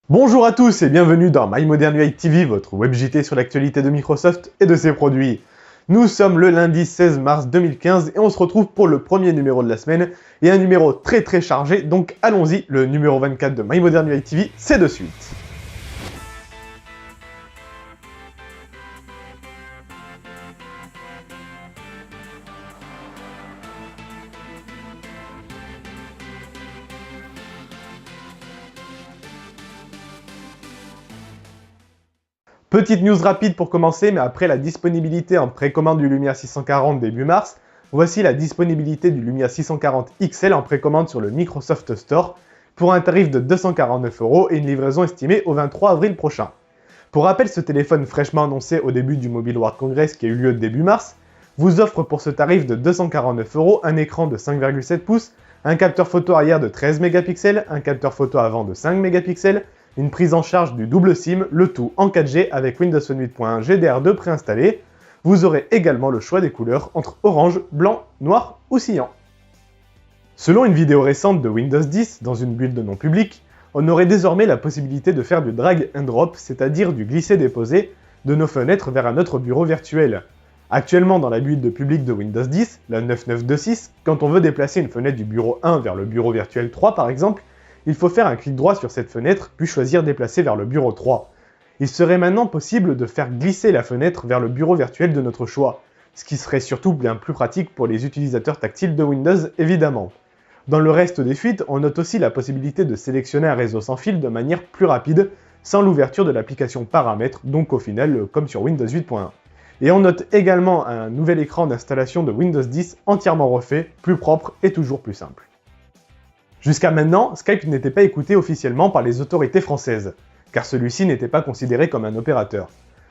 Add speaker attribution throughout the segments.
Speaker 1: Bonjour à tous et bienvenue dans My Modern UI TV, votre web JT sur l'actualité de Microsoft et de ses produits. Nous sommes le lundi 16 mars 2015 et on se retrouve pour le premier numéro de la semaine et un numéro très chargé, donc allons-y, le numéro 24 de My Modern UI TV, c'est de suite. Petite news rapide pour commencer, mais après la disponibilité en précommande du Lumia 640 début mars, voici la disponibilité du Lumia 640 XL en précommande sur le Microsoft Store pour un tarif de 249 € et une livraison estimée au 23 avril prochain. Pour rappel, ce téléphone fraîchement annoncé au début du Mobile World Congress qui a eu lieu début mars, vous offre pour ce tarif de 249 € un écran de 5,7 pouces, un capteur photo arrière de 13 mégapixels, un capteur photo avant de 5 mégapixels, une prise en charge du double SIM, le tout en 4G avec Windows Phone 8.1 GDR2 préinstallé. Vous aurez également le choix des couleurs entre orange, blanc, noir ou cyan. Selon une vidéo récente de Windows 10 dans une build non publique, on aurait désormais la possibilité de faire du drag and drop, c'est-à-dire du glisser-déposer de nos fenêtres vers un autre bureau virtuel. Actuellement dans la build publique de Windows 10, la 9926, quand on veut déplacer une fenêtre du bureau 1 vers le bureau virtuel 3 par exemple, il faut faire un clic droit sur cette fenêtre, puis choisir déplacer vers le bureau 3. Il serait maintenant possible de faire glisser la fenêtre vers le bureau virtuel de notre choix, ce qui serait surtout bien plus pratique pour les utilisateurs tactiles de Windows évidemment. Dans le reste des fuites, on note aussi la possibilité de sélectionner un réseau sans fil de manière plus rapide, sans l'ouverture de l'application paramètres, donc au final comme sur Windows 8.1. Et on note également un nouvel écran d'installation de Windows 10 entièrement refait, plus propre et toujours plus simple. Jusqu'à maintenant, Skype n'était pas écouté officiellement par les autorités françaises, car celui-ci n'était pas considéré comme un opérateur.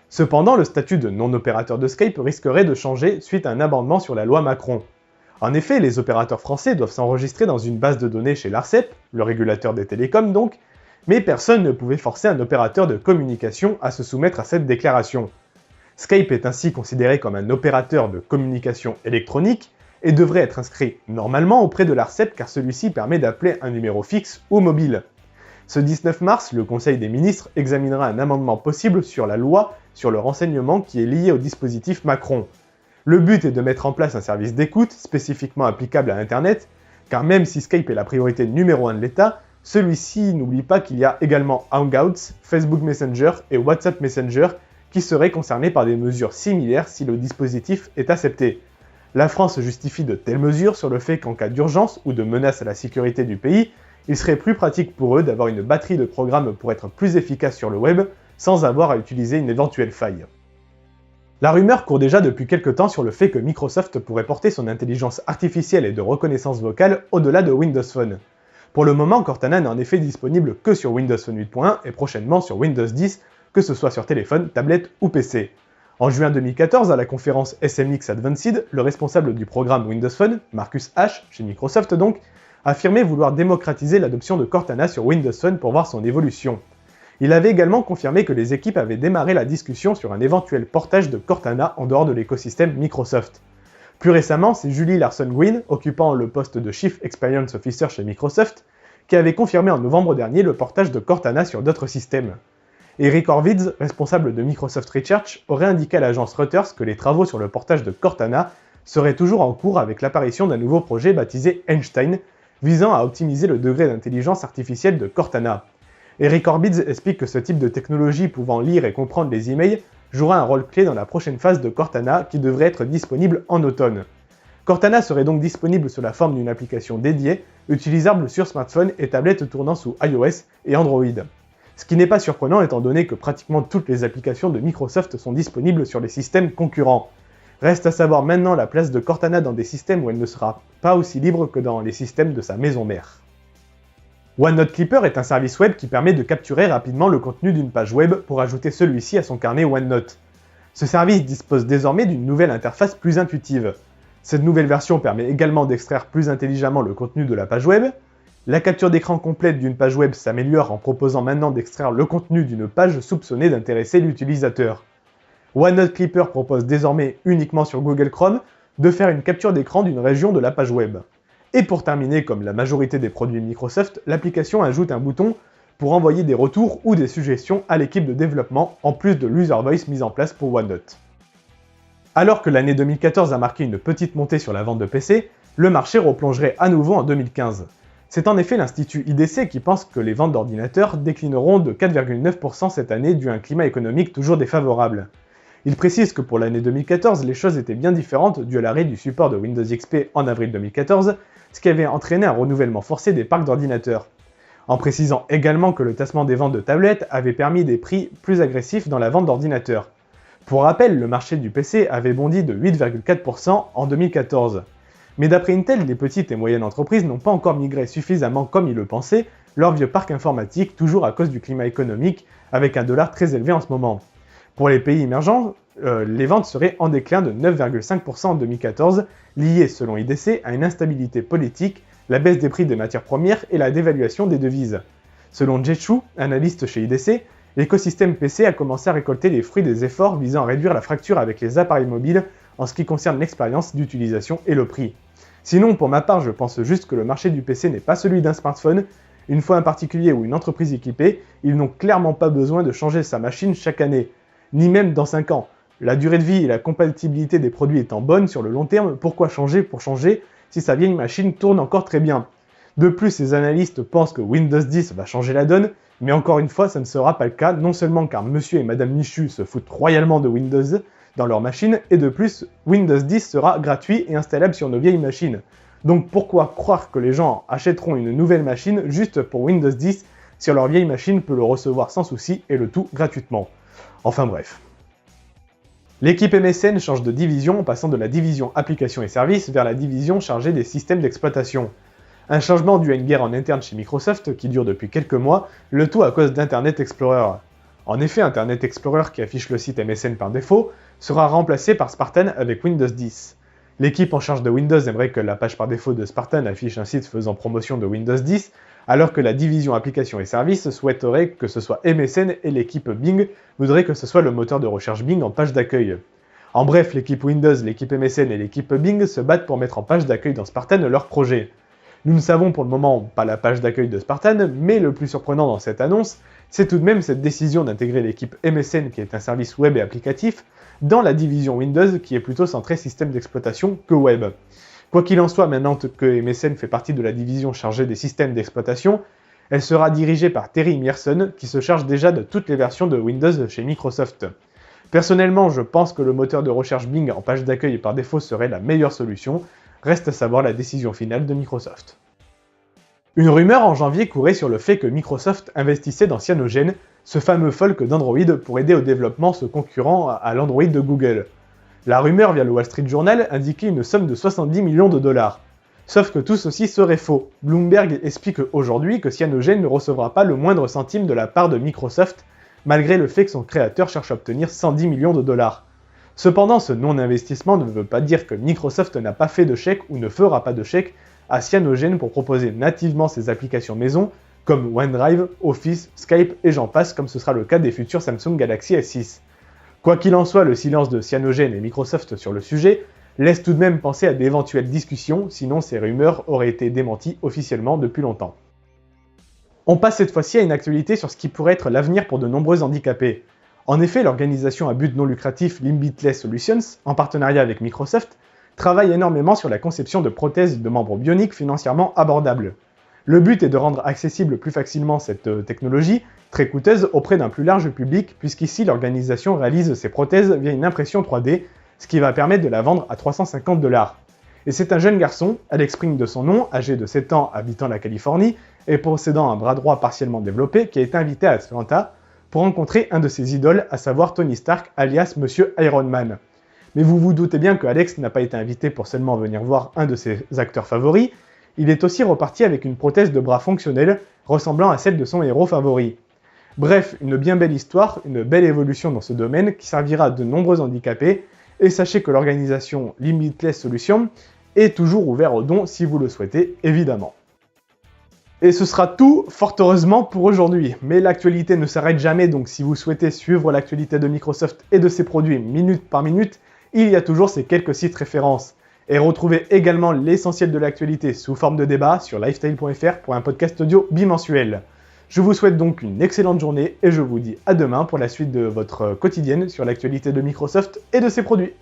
Speaker 1: Cependant, le statut de non-opérateur de Skype risquerait de changer suite à un amendement sur la loi Macron. En effet, les opérateurs français doivent s'enregistrer dans une base de données chez l'ARCEP, le régulateur des télécoms donc, mais personne ne pouvait forcer un opérateur de communication à se soumettre à cette déclaration. Skype est ainsi considéré comme un opérateur de communication électronique, et devrait être inscrit normalement auprès de l'ARCEP car celui-ci permet d'appeler un numéro fixe ou mobile. Ce 19 mars, le Conseil des ministres examinera un amendement possible sur la loi sur le renseignement qui est lié au dispositif Macron. Le but est de mettre en place un service d'écoute spécifiquement applicable à Internet, car même si Skype est la priorité numéro 1 de l'État, celui-ci n'oublie pas qu'il y a également Hangouts, Facebook Messenger et WhatsApp Messenger qui seraient concernés par des mesures similaires si le dispositif est accepté. La France justifie de telles mesures sur le fait qu'en cas d'urgence ou de menace à la sécurité du pays, il serait plus pratique pour eux d'avoir une batterie de programmes pour être plus efficace sur le web, sans avoir à utiliser une éventuelle faille. La rumeur court déjà depuis quelques temps sur le fait que Microsoft pourrait porter son intelligence artificielle et de reconnaissance vocale au-delà de Windows Phone. Pour le moment, Cortana n'est en effet disponible que sur Windows Phone 8.1 et prochainement sur Windows 10, que ce soit sur téléphone, tablette ou PC. En juin 2014, à la conférence SMX Advanced, le responsable du programme Windows Phone, Marcus H, chez Microsoft donc, affirmait vouloir démocratiser l'adoption de Cortana sur Windows Phone pour voir son évolution. Il avait également confirmé que les équipes avaient démarré la discussion sur un éventuel portage de Cortana en dehors de l'écosystème Microsoft. Plus récemment, c'est Julie Larson-Gwynn, occupant le poste de Chief Experience Officer chez Microsoft, qui avait confirmé en novembre dernier le portage de Cortana sur d'autres systèmes. Eric Horvitz, responsable de Microsoft Research, aurait indiqué à l'agence Reuters que les travaux sur le portage de Cortana seraient toujours en cours avec l'apparition d'un nouveau projet baptisé Einstein, visant à optimiser le degré d'intelligence artificielle de Cortana. Eric Horvitz explique que ce type de technologie pouvant lire et comprendre les emails jouera un rôle clé dans la prochaine phase de Cortana qui devrait être disponible en automne. Cortana serait donc disponible sous la forme d'une application dédiée, utilisable sur smartphone et tablette tournant sous iOS et Android. Ce qui n'est pas surprenant étant donné que pratiquement toutes les applications de Microsoft sont disponibles sur les systèmes concurrents. Reste à savoir maintenant la place de Cortana dans des systèmes où elle ne sera pas aussi libre que dans les systèmes de sa maison mère. OneNote Clipper est un service web qui permet de capturer rapidement le contenu d'une page web pour ajouter celui-ci à son carnet OneNote. Ce service dispose désormais d'une nouvelle interface plus intuitive. Cette nouvelle version permet également d'extraire plus intelligemment le contenu de la page web. La capture d'écran complète d'une page web s'améliore en proposant maintenant d'extraire le contenu d'une page soupçonnée d'intéresser l'utilisateur. OneNote Clipper propose désormais uniquement sur Google Chrome de faire une capture d'écran d'une région de la page web. Et pour terminer, comme la majorité des produits Microsoft, l'application ajoute un bouton pour envoyer des retours ou des suggestions à l'équipe de développement, en plus de l'user voice mise en place pour OneNote. Alors que l'année 2014 a marqué une petite montée sur la vente de PC, le marché replongerait à nouveau en 2015. C'est en effet l'Institut IDC qui pense que les ventes d'ordinateurs déclineront de 4,9% cette année dû à un climat économique toujours défavorable. Il précise que pour l'année 2014, les choses étaient bien différentes dû à l'arrêt du support de Windows XP en avril 2014, ce qui avait entraîné un renouvellement forcé des parcs d'ordinateurs. En précisant également que le tassement des ventes de tablettes avait permis des prix plus agressifs dans la vente d'ordinateurs. Pour rappel, le marché du PC avait bondi de 8,4% en 2014. Mais d'après Intel, les petites et moyennes entreprises n'ont pas encore migré suffisamment comme ils le pensaient leur vieux parc informatique, toujours à cause du climat économique, avec un dollar très élevé en ce moment. Pour les pays émergents, les ventes seraient en déclin de 9,5% en 2014, liées selon IDC à une instabilité politique, la baisse des prix des matières premières et la dévaluation des devises. Selon Jetshu, analyste chez IDC, l'écosystème PC a commencé à récolter les fruits des efforts visant à réduire la fracture avec les appareils mobiles en ce qui concerne l'expérience d'utilisation et le prix. Sinon, pour ma part, je pense juste que le marché du PC n'est pas celui d'un smartphone. Une fois un particulier ou une entreprise équipée, ils n'ont clairement pas besoin de changer sa machine chaque année, ni même dans 5 ans. La durée de vie et la compatibilité des produits étant bonnes sur le long terme, pourquoi changer pour changer si sa vieille machine tourne encore très bien? De plus, les analystes pensent que Windows 10 va changer la donne, mais encore une fois, ça ne sera pas le cas, non seulement car monsieur et madame Michu se foutent royalement de Windows dans leur machine, et de plus, Windows 10 sera gratuit et installable sur nos vieilles machines. Donc pourquoi croire que les gens achèteront une nouvelle machine juste pour Windows 10 si leur vieille machine peut le recevoir sans souci et le tout gratuitement? Enfin bref. L'équipe MSN change de division en passant de la division applications et services vers la division chargée des systèmes d'exploitation. Un changement dû à une guerre en interne chez Microsoft qui dure depuis quelques mois, le tout à cause d'Internet Explorer. En effet, Internet Explorer, qui affiche le site MSN par défaut, sera remplacé par Spartan avec Windows 10. L'équipe en charge de Windows aimerait que la page par défaut de Spartan affiche un site faisant promotion de Windows 10, alors que la division applications et services souhaiterait que ce soit MSN et l'équipe Bing voudrait que ce soit le moteur de recherche Bing en page d'accueil. En bref, l'équipe Windows, l'équipe MSN et l'équipe Bing se battent pour mettre en page d'accueil dans Spartan leur projet. Nous ne savons pour le moment pas la page d'accueil de Spartan, mais le plus surprenant dans cette annonce, c'est tout de même cette décision d'intégrer l'équipe MSN, qui est un service web et applicatif, dans la division Windows, qui est plutôt centrée système d'exploitation que web. Quoi qu'il en soit, maintenant que MSN fait partie de la division chargée des systèmes d'exploitation, elle sera dirigée par Terry Myerson, qui se charge déjà de toutes les versions de Windows chez Microsoft. Personnellement, je pense que le moteur de recherche Bing en page d'accueil par défaut serait la meilleure solution, reste à savoir la décision finale de Microsoft. Une rumeur en janvier courait sur le fait que Microsoft investissait dans Cyanogen, ce fameux folk d'Android pour aider au développement ce concurrent à l'Android de Google. La rumeur via le Wall Street Journal indiquait une somme de 70 millions de dollars. Sauf que tout ceci serait faux. Bloomberg explique aujourd'hui que Cyanogen ne recevra pas le moindre centime de la part de Microsoft, malgré le fait que son créateur cherche à obtenir 110 millions de dollars. Cependant, ce non-investissement ne veut pas dire que Microsoft n'a pas fait de chèque ou ne fera pas de chèque à Cyanogen pour proposer nativement ses applications maison, comme OneDrive, Office, Skype et j'en passe, comme ce sera le cas des futurs Samsung Galaxy S6. Quoi qu'il en soit, le silence de Cyanogen et Microsoft sur le sujet laisse tout de même penser à d'éventuelles discussions, sinon ces rumeurs auraient été démenties officiellement depuis longtemps. On passe cette fois-ci à une actualité sur ce qui pourrait être l'avenir pour de nombreux handicapés. En effet, l'organisation à but non lucratif Limitless Solutions, en partenariat avec Microsoft, travaille énormément sur la conception de prothèses de membres bioniques financièrement abordables. Le but est de rendre accessible plus facilement cette technologie, très coûteuse, auprès d'un plus large public, puisqu'ici l'organisation réalise ces prothèses via une impression 3D, ce qui va permettre de la vendre à 350 $. Et c'est un jeune garçon, Alex Spring de son nom, âgé de 7 ans, habitant la Californie, et possédant un bras droit partiellement développé, qui a été invité à Atlanta pour rencontrer un de ses idoles, à savoir Tony Stark, alias Monsieur Iron Man. Mais vous vous doutez bien que Alex n'a pas été invité pour seulement venir voir un de ses acteurs favoris, il est aussi reparti avec une prothèse de bras fonctionnelle ressemblant à celle de son héros favori. Bref, une bien belle histoire, une belle évolution dans ce domaine qui servira à de nombreux handicapés, et sachez que l'organisation Limitless Solutions est toujours ouverte aux dons si vous le souhaitez, évidemment. Et ce sera tout, fort heureusement, pour aujourd'hui. Mais l'actualité ne s'arrête jamais, donc si vous souhaitez suivre l'actualité de Microsoft et de ses produits minute par minute, il y a toujours ces quelques sites références. Et retrouvez également l'essentiel de l'actualité sous forme de débat sur lifestyle.fr pour un podcast audio bimensuel. Je vous souhaite donc une excellente journée et je vous dis à demain pour la suite de votre quotidienne sur l'actualité de Microsoft et de ses produits.